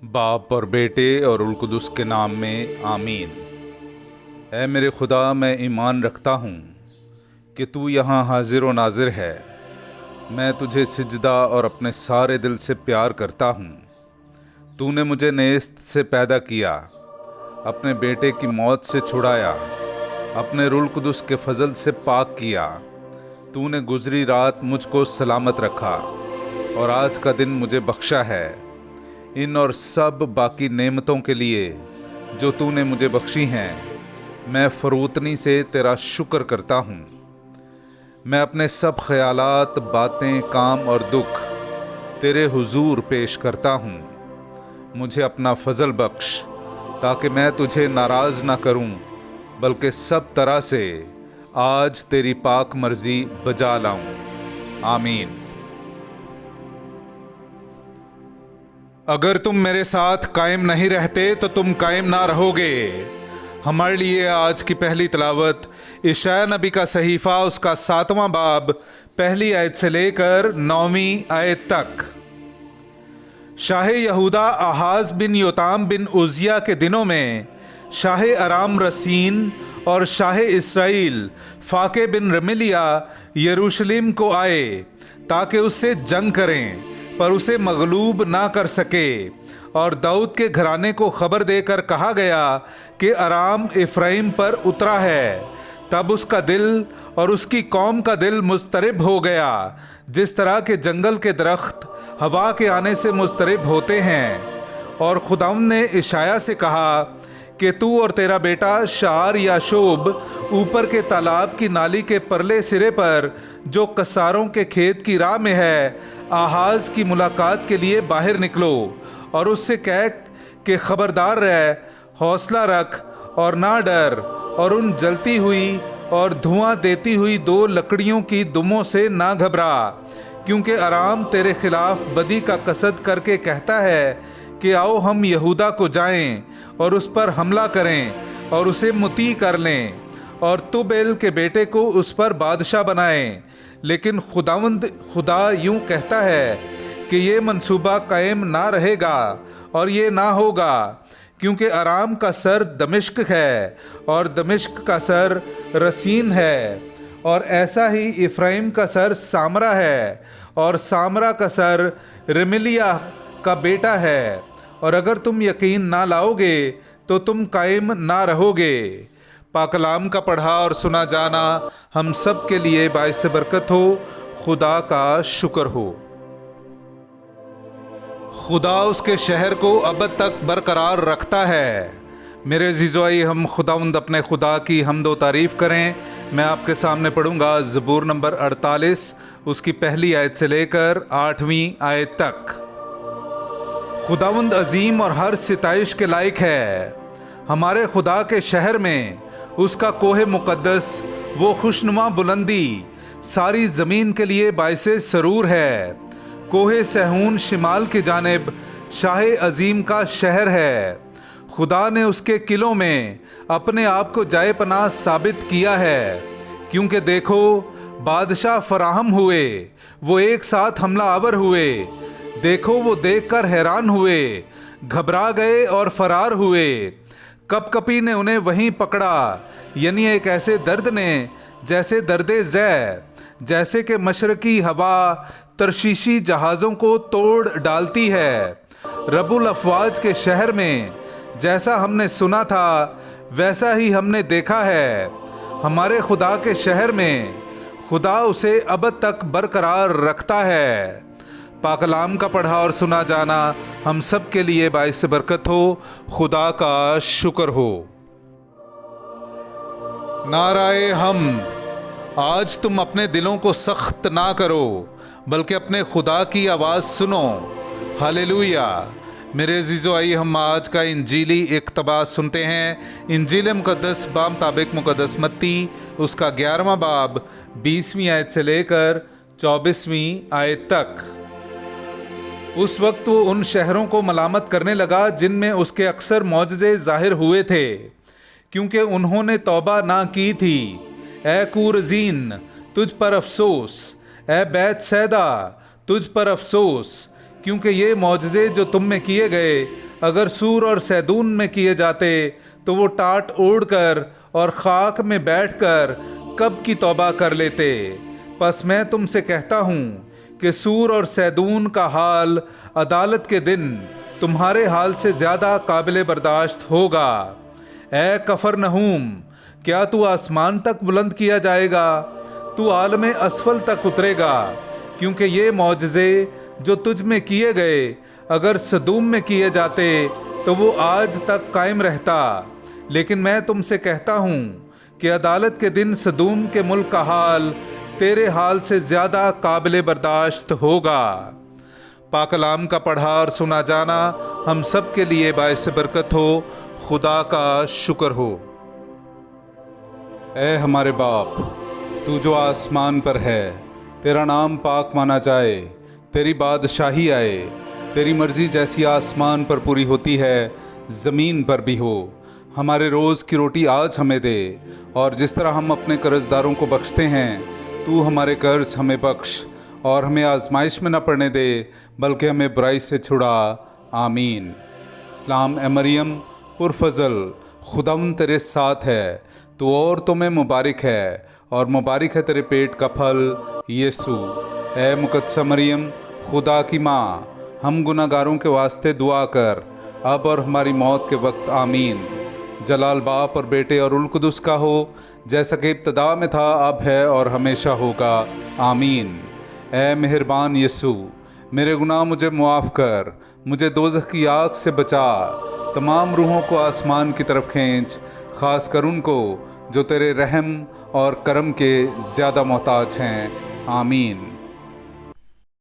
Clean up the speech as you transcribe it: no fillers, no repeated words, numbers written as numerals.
باپ اور بیٹے اور روح القدس کے نام میں آمین۔ اے میرے خدا، میں ایمان رکھتا ہوں کہ تو یہاں حاضر و ناظر ہے۔ میں تجھے سجدہ اور اپنے سارے دل سے پیار کرتا ہوں۔ تو نے مجھے نیست سے پیدا کیا، اپنے بیٹے کی موت سے چھڑایا، اپنے روح القدس کے فضل سے پاک کیا۔ تو نے گزری رات مجھ کو سلامت رکھا اور آج کا دن مجھے بخشا ہے۔ ان اور سب باقی نعمتوں کے لیے جو تو نے مجھے بخشی ہیں، میں فروتنی سے تیرا شکر کرتا ہوں۔ میں اپنے سب خیالات، باتیں، کام اور دکھ تیرے حضور پیش کرتا ہوں۔ مجھے اپنا فضل بخش تاکہ میں تجھے ناراض نہ کروں، بلکہ سب طرح سے آج تیری پاک مرضی بجا لاؤں۔ آمین۔ اگر تم میرے ساتھ قائم نہیں رہتے تو تم قائم نہ رہو گے۔ ہمارے لیے آج کی پہلی تلاوت اشعیاء نبی کا صحیفہ، اس کا 7واں باب، پہلی آیت سے لے کر 9ویں آیت تک۔ شاہ یہودا آحاز بن یوتام بن عزیہ کے دنوں میں شاہ ارام رسین اور شاہ اسرائیل فاقے بن رملیہ یروشلم کو آئے تاکہ اس سے جنگ کریں، پر اسے مغلوب نہ کر سکے۔ اور داؤد کے گھرانے کو خبر دے کر کہا گیا کہ ارام افرایم پر اترا ہے۔ تب اس کا دل اور اس کی قوم کا دل مضطرب ہو گیا، جس طرح کہ جنگل کے درخت ہوا کے آنے سے مضطرب ہوتے ہیں۔ اور خداوند نے اشعیاء سے کہا کہ تو اور تیرا بیٹا شعر یاشوب اوپر کے تالاب کی نالی کے پرلے سرے پر جو کساروں کے کھیت کی راہ میں ہے، آحاز کی ملاقات کے لیے باہر نکلو اور اس سے کہہ کہ خبردار رہ، حوصلہ رکھ اور نہ ڈر، اور ان جلتی ہوئی اور دھواں دیتی ہوئی 2 لکڑیوں کی دموں سے نہ گھبرا، کیونکہ ارام تیرے خلاف بدی کا قصد کر کے کہتا ہے کہ آؤ ہم یہودا کو جائیں اور اس پر حملہ کریں اور اسے مطیع کر لیں اور طبیل کے بیٹے کو اس پر بادشاہ بنائیں۔ لیکن خدا یوں کہتا ہے کہ یہ منصوبہ قائم نہ رہے گا اور یہ نہ ہوگا، کیونکہ ارام کا سر دمشق ہے اور دمشق کا سر رسین ہے، اور ایسا ہی افرایم کا سر سامرا ہے اور سامرا کا سر رملیہ کا بیٹا ہے۔ اور اگر تم یقین نہ لاؤ گے تو تم قائم نہ رہو گے۔ پاک کلام کا پڑھا اور سنا جانا ہم سب کے لیے باعث برکت ہو۔ خدا کا شکر ہو۔ خدا اس کے شہر کو ابد تک برقرار رکھتا ہے۔ میرے عزیزوئی، ہم خداوند اپنے خدا کی حمد و تعریف کریں۔ میں آپ کے سامنے پڑھوں گا زبور نمبر 48، اس کی پہلی آیت سے لے کر 8ویں آیت تک۔ خداوند عظیم اور ہر ستائش کے لائق ہے۔ ہمارے خدا کے شہر میں اس کا کوہ مقدس، وہ خوشنما بلندی ساری زمین کے لیے باعث سرور ہے۔ کوہ سہون شمال کی جانب شاہ عظیم کا شہر ہے۔ خدا نے اس کے قلعوں میں اپنے آپ کو جائے پناہ ثابت کیا ہے، کیونکہ دیکھو بادشاہ فراہم ہوئے، وہ ایک ساتھ حملہ آور ہوئے۔ دیکھو وہ دیکھ کر حیران ہوئے، گھبرا گئے اور فرار ہوئے۔ کپ کپی نے انہیں وہیں پکڑا، یعنی ایک ایسے درد نے جیسے درد زہ، جیسے کہ مشرقی ہوا ترشیشی جہازوں کو توڑ ڈالتی ہے۔ رب الافواج کے شہر میں جیسا ہم نے سنا تھا ویسا ہی ہم نے دیکھا ہے۔ ہمارے خدا کے شہر میں خدا اسے ابد تک برقرار رکھتا ہے۔ پاک کلام کا پڑھا اور سنا جانا ہم سب کے لیے باعث برکت ہو۔ خدا کا شکر ہو۔ نعرہ حمد۔ آج تم اپنے دلوں کو سخت نہ کرو، بلکہ اپنے خدا کی آواز سنو۔ ہاللویا۔ میرے عزیزو، آئیے ہم آج کا انجیلی اقتباس سنتے ہیں۔ انجیل مقدس بمطابق مقدس متی، اس کا 11واں باب، 20ویں آیت سے لے کر 24ویں آیت تک۔ اس وقت وہ ان شہروں کو ملامت کرنے لگا جن میں اس کے اکثر معجزے ظاہر ہوئے تھے، کیونکہ انہوں نے توبہ نہ کی تھی۔ اے کورزین، تجھ پر افسوس، اے بیت سیدا، تجھ پر افسوس، کیونکہ یہ معجزے جو تم میں کیے گئے اگر سور اور سیدون میں کیے جاتے تو وہ ٹاٹ اوڑھ کر اور خاک میں بیٹھ کر کب کی توبہ کر لیتے۔ پس میں تم سے کہتا ہوں کہ سور اور سیدون کا حال عدالت کے دن تمہارے حال سے زیادہ قابل برداشت ہوگا۔ اے کفرنہوم، کیا تو آسمان تک بلند کیا جائے گا؟ تو عالم اسفل تک اترے گا، کیونکہ یہ معجزے جو تجھ میں کیے گئے اگر سدوم میں کیے جاتے تو وہ آج تک قائم رہتا۔ لیکن میں تم سے کہتا ہوں کہ عدالت کے دن سدوم کے ملک کا حال تیرے حال سے زیادہ قابل برداشت ہوگا۔ پاک کلام کا پڑھا اور سنا جانا ہم سب کے لیے باعث برکت ہو۔ خدا کا شکر ہو۔ اے ہمارے باپ، تو جو آسمان پر ہے، تیرا نام پاک مانا جائے، تیری بادشاہی آئے، تیری مرضی جیسی آسمان پر پوری ہوتی ہے زمین پر بھی ہو۔ ہمارے روز کی روٹی آج ہمیں دے، اور جس طرح ہم اپنے قرض داروں کو بخشتے ہیں تو ہمارے قرض ہمیں بخش، اور ہمیں آزمائش میں نہ پڑنے دے بلکہ ہمیں برائی سے چھڑا۔ آمین۔ سلام اے مریم پرفضل، خداوند تیرے ساتھ ہے، تو عورتوں میں مبارک ہے، اور مبارک ہے تیرے پیٹ کا پھل یسوع۔ اے مقدسہ مریم خدا کی ماں، ہم گناہ گاروں کے واسطے دعا کر، اب اور ہماری موت کے وقت۔ آمین۔ جلال باپ اور بیٹے اور روح القدس کا ہو، جیسا کہ ابتدا میں تھا، اب ہے اور ہمیشہ ہوگا۔ آمین۔ اے مہربان یسوع، میرے گناہ مجھے معاف کر، مجھے دوزخ کی آگ سے بچا، تمام روحوں کو آسمان کی طرف کھینچ، خاص کر ان کو جو تیرے رحم اور کرم کے زیادہ محتاج ہیں۔ آمین۔